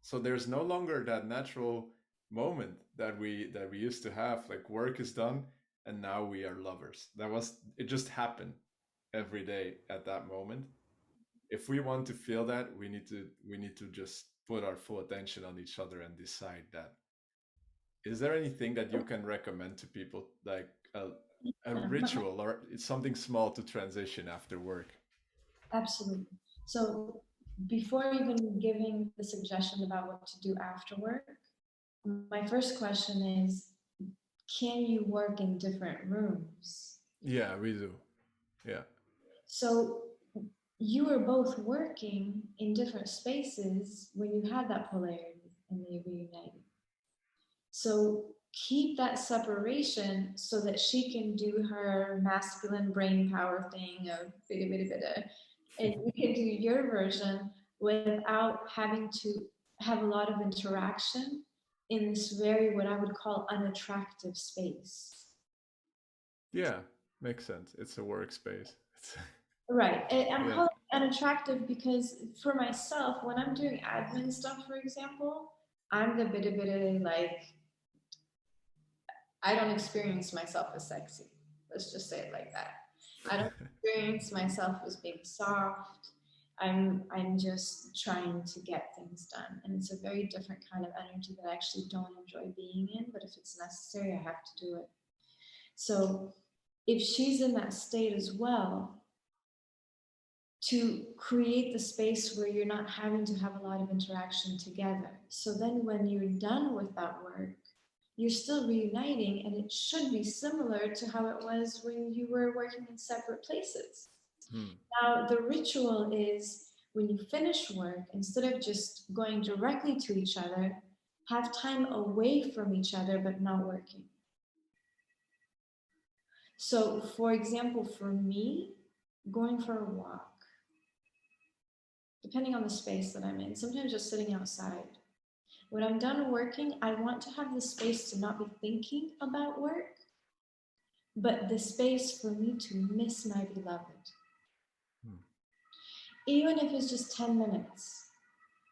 So there's no longer that natural moment that we used to have, like work is done and now we are lovers. That was, it just happened every day at that moment. If we want to feel that, we need to just put our full attention on each other and decide that. Is there anything that you can recommend to people, like a Yeah, ritual or it's something small to transition after work? absolutely. So before even giving the suggestion about what to do after work, my first question is, can you work in different rooms? Yeah, we do. Yeah. So you were both working in different spaces when you had that polarity and they reunited. So keep that separation so that she can do her masculine brain power thing of bida bida bida, and you can do your version without having to have a lot of interaction in this very, what I would call, unattractive space. Yeah, makes sense. It's a workspace. It's Right. I'm yeah. calling it unattractive because for myself, when I'm doing admin stuff, for example, I'm the bit of it like, I don't experience myself as sexy. Let's just say it like that. I don't experience myself as being soft. I'm just trying to get things done. And it's a very different kind of energy that I actually don't enjoy being in, but if it's necessary, I have to do it. So if she's in that state as well, to create the space where you're not having to have a lot of interaction together. So then when you're done with that work, you're still reuniting, and it should be similar to how it was when you were working in separate places. Hmm. Now, the ritual is, when you finish work, instead of just going directly to each other, have time away from each other but not working. So, for example, for me, going for a walk, depending on the space that I'm in, sometimes just sitting outside. When I'm done working, I want to have the space to not be thinking about work, but the space for me to miss my beloved. Hmm. Even if it's just 10 minutes,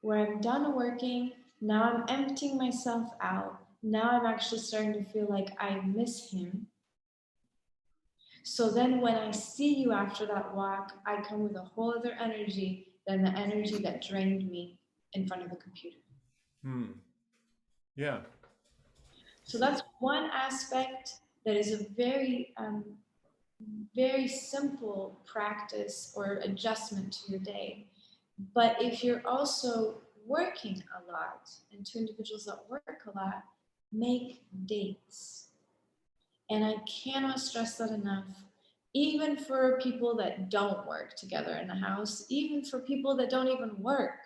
where I'm done working, now I'm emptying myself out. Now I'm actually starting to feel like I miss him. So then when I see you after that walk, I come with a whole other energy than the energy that drained me in front of the computer. Hmm. Yeah. So that's one aspect that is a very, very simple practice or adjustment to your day. But if you're also working a lot, and two individuals that work a lot, make dates. And I cannot stress that enough. Even for people that don't work together in the house, even for people that don't even work,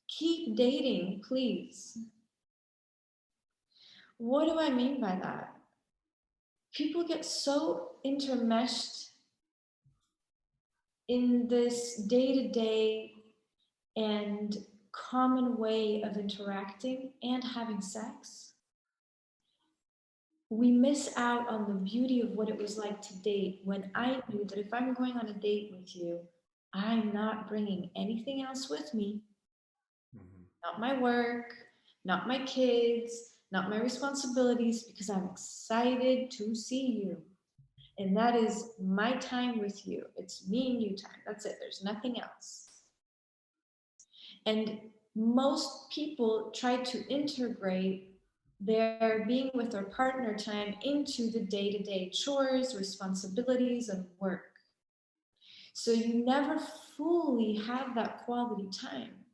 keep dating, please. What do I mean by that? People get so intermeshed in this day to day and common way of interacting and having sex, we miss out on the beauty of what it was like to date, when I knew that if I'm going on a date with you, I'm not bringing anything else with me, Hmm. not my work, not my kids, not my responsibilities, because I'm excited to see you. And that is my time with you. It's me and you time. That's it. There's nothing else. And most people try to integrate their being with their partner time into the day to day chores, responsibilities, and work. So you never fully have that quality time.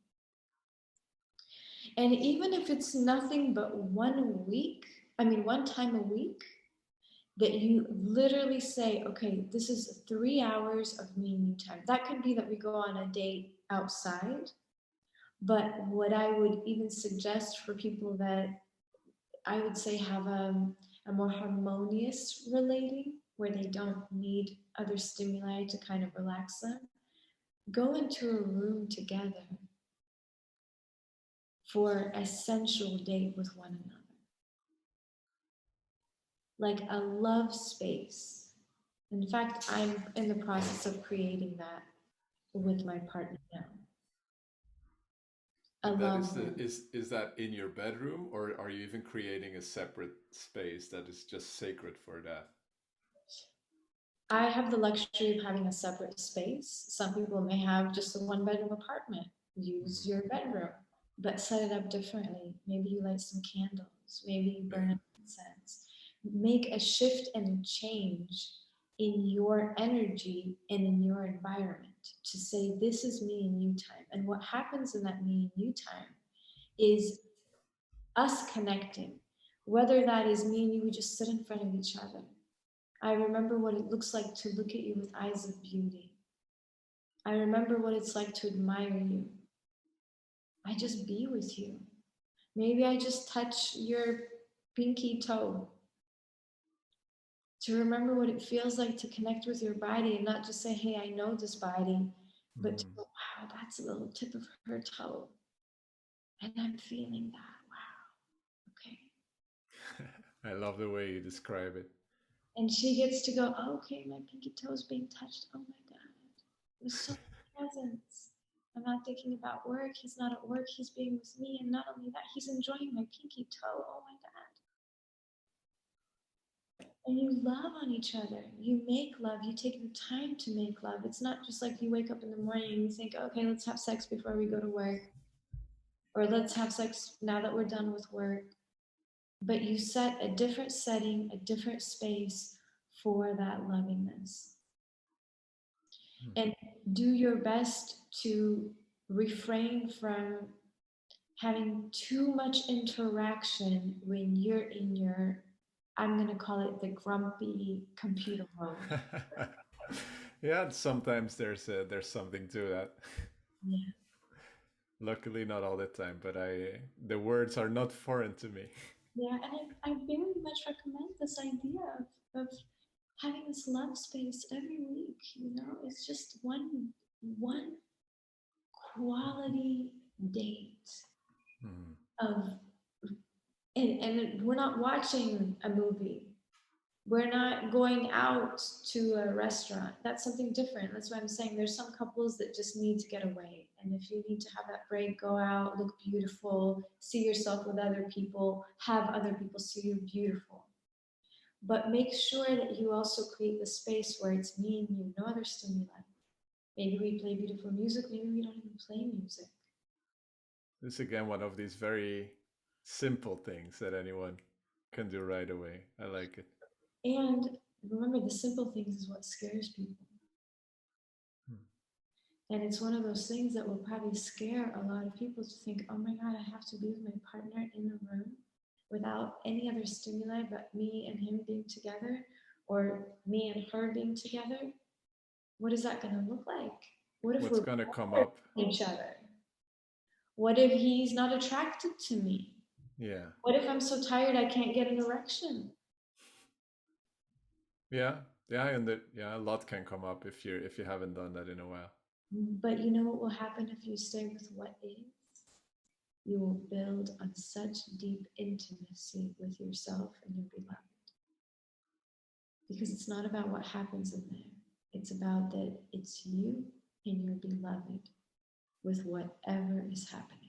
And even if it's nothing but 1 week, I mean, one time a week, that you literally say, okay, this is 3 hours of me and you time. That could be that we go on a date outside. But what I would even suggest for people that I would say have a more harmonious relating, where they don't need other stimuli to kind of relax them, go into a room together for a sensual date with one another, like a love space. In fact, I'm in the process of creating that with my partner now. And that is the alone. is that in your bedroom, or are you even creating a separate space that is just sacred for that? I have the luxury of having a separate space. Some people may have just a one bedroom apartment. Use Hmm. your bedroom, but set it up differently. Maybe you light some candles, maybe you burn Yeah. an incense. Make a shift and change in your energy and in your environment to say, this is me and you time. And what happens in that me and you time is us connecting, whether that is me and you, we just sit in front of each other. I remember what it looks like to look at you with eyes of beauty. I remember what it's like to admire you. I just be with you. Maybe I just touch your pinky toe to remember what it feels like to connect with your body and not just say, hey, I know this body, but to Mm. go, wow, that's a little tip of her toe. And I'm feeling that. Wow. Okay. I love the way you describe it. And she gets to go, oh, okay, my pinky toe is being touched. Oh my God. It was so much presence. I'm not thinking about work. He's not at work. He's being with me. And not only that, he's enjoying my pinky toe. Oh my God. And you love on each other. You make love. You take the time to make love. It's not just like you wake up in the morning and you think, okay, let's have sex before we go to work. Or let's have sex now that we're done with work. But you set a different setting, a different space for that lovingness. Mm. And do your best to refrain from having too much interaction when you're in your, I'm going to call it the grumpy computer mode. Yeah, sometimes there's something to that. Yeah. Luckily, not all the time, but I the words are not foreign to me. Yeah. And I very much recommend this idea of having this love space every week. You know, it's just one quality date Mm. of, and we're not watching a movie. We're not going out to a restaurant. That's something different. That's why I'm saying there's some couples that just need to get away. And if you need to have that break, go out, look beautiful, see yourself with other people, have other people see you beautiful. But make sure that you also create the space where it's me and you, no other stimuli. Maybe we play beautiful music, maybe we don't even play music. This is again one of these very simple things that anyone can do right away. I like it. And remember, the simple things is what scares people. Mm. And it's one of those things that will probably scare a lot of people to think, oh my God, I have to be with my partner in the room without any other stimuli but me and him being together or me and her being together. What is that going to look like? What if What's we're gonna come bored up? of each other? What if he's not attracted to me? Yeah, What if I'm so tired I can't get an erection? yeah, yeah, and that yeah, a lot can come up if you haven't done that in a while. But you know what will happen if you stay with what is? You will build on such deep intimacy with yourself and your beloved. Because it's not about what happens in there, it's about that it's you and your beloved with whatever is happening.